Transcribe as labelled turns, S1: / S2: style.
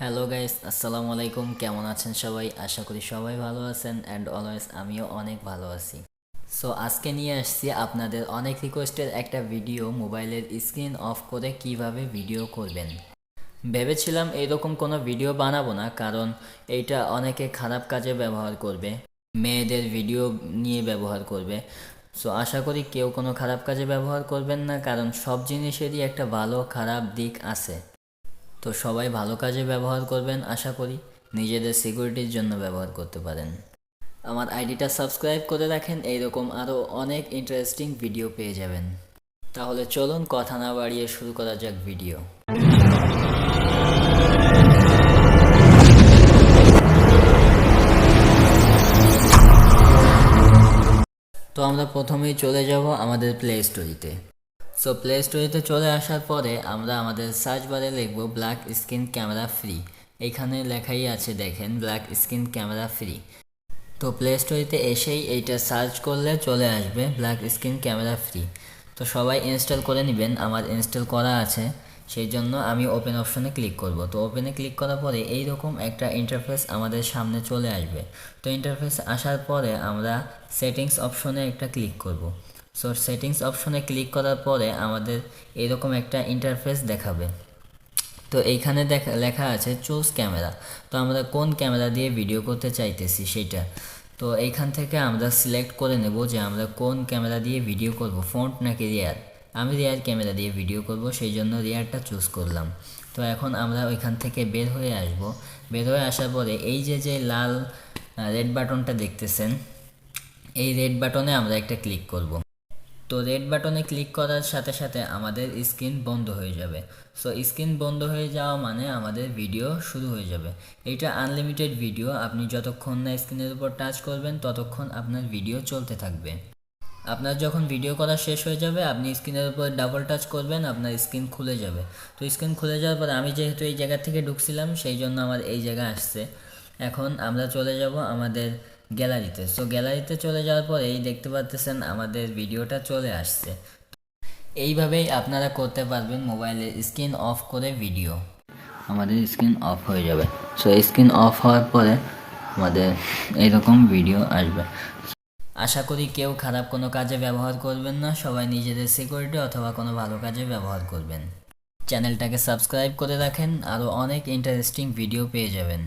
S1: Hello guys, আসসালামু আলাইকুম। কেমন আছেন সবাই? আশা করি সবাই ভালো আছেন অ্যান্ড অলওয়েজ আমিও অনেক ভালো আছি। সো আজকে নিয়ে আসছি আপনাদের অনেক রিকোয়েস্টের একটা ভিডিও, মোবাইলের স্ক্রিন অফ করে কিভাবে ভিডিও করবেন। ভেবেছিলাম এরকম কোনো ভিডিও বানাবো না, কারণ এইটা অনেকে খারাপ কাজে ব্যবহার করবে, মেয়েদের ভিডিও নিয়ে ব্যবহার করবে। সো আশা করি কেউ কোনো খারাপ কাজে ব্যবহার করবেন না, কারণ সব জিনিসেরই একটা ভালো খারাপ দিক আছে। তো সবাই ভালো কাজে ব্যবহার করবেন আশা করি, নিজেদের সিকিউরিটির জন্য ব্যবহার করতে পারেন। আমার আইডিটা সাবস্ক্রাইব করে রাখেন, এইরকম আরও অনেক ইন্টারেস্টিং ভিডিও পেয়ে যাবেন। তাহলে চলুন কথা না বাড়িয়ে শুরু করা যাক ভিডিও। তো আমরা প্রথমেই চলে যাব আমাদের প্লে স্টোরিতে। সো প্লে স্টোরিতে চলে আসার পরে আমরা আমাদের সার্চ বারে লিখব ব্ল্যাক স্ক্রিন ক্যামেরা ফ্রি। এইখানে লেখাই আছে, দেখেন, ব্ল্যাক স্ক্রিন ক্যামেরা ফ্রি। তো প্লে স্টোরিতে এসেই এইটা সার্চ করলে চলে আসবে ব্ল্যাক স্ক্রিন ক্যামেরা ফ্রি। তো সবাই ইনস্টল করে নেবেন, আমার ইনস্টল করা আছে, সেই জন্য আমি ওপেন অপশনে ক্লিক করব। তো ওপেনে ক্লিক করার পরে এইরকম একটা ইন্টারফেস আমাদের সামনে চলে আসবে। তো ইন্টারফেস আসার পরে আমরা সেটিংস অপশনে একটা ক্লিক করব। সো সেটিংস অপশনে ক্লিক করার পরে আমাদের এরকম একটা ইন্টারফেস দেখাবে। তো এইখানে লেখা আছে চুজ ক্যামেরা। তো আমরা কোন ক্যামেরা দিয়ে ভিডিও করতে চাইতেছি সেটা। তো এইখান থেকে আমরা সিলেক্ট করে নেব যে আমরা কোন ক্যামেরা দিয়ে ভিডিও করব, ফ্রন্ট নাকি রিয়ার। আমি রিয়ার ক্যামেরা দিয়ে ভিডিও করব, সেই জন্য রিয়ারটা চুজ করলাম। তো এখন আমরা ওইখান থেকে বের হয়ে আসব। বের হয়ে আসার পরে এই যে লাল রেড বাটনটা দেখতেছেন, এই রেড বাটনে আমরা একটা ক্লিক করব। তো রেড বাটনে ক্লিক করার সাথে সাথে আমাদের স্ক্রিন বন্ধ হয়ে যাবে। সো স্ক্রিন বন্ধ হয়ে যাওয়া মানে আমাদের ভিডিও শুরু হয়ে যাবে। এটা আনলিমিটেড ভিডিও, আপনি যতক্ষণ না স্ক্রিনের উপর টাচ করবেন ততক্ষণ আপনার ভিডিও চলতে থাকবে। আপনার যখন ভিডিও করা শেষ হয়ে যাবে, আপনি স্ক্রিনের উপর ডাবল টাচ করবেন, আপনার স্ক্রিন খুলে যাবে। তো স্ক্রিন খুলে যাওয়ার পরে আমি যেহেতু এই জায়গা থেকে ঢুকছিলাম, সেই জন্য আমার এই জায়গা আসছে। এখন আমরা চলে যাব আমাদের গ্যালারিতে। সো গ্যালারিতে চলে যাওয়ার পরে এই দেখতে পাচ্ছেন আমাদের ভিডিওটা চলে আসছে। এইভাবেই আপনারা করতে পারবেন মোবাইলের স্ক্রিন অফ করে ভিডিও। আমাদের স্ক্রিন অফ হয়ে যাবে। সো স্ক্রিন অফ হওয়ার পরে আমাদের এইরকম ভিডিও আসবে। আশা করি কেউ খারাপ কোনো কাজে ব্যবহার করবেন না, সবাই নিজেদের সিকিউরিটি অথবা কোনো ভালো কাজে ব্যবহার করবেন। চ্যানেলটাকে সাবস্ক্রাইব করে রাখেন, আরও অনেক ইন্টারেস্টিং ভিডিও পেয়ে যাবেন।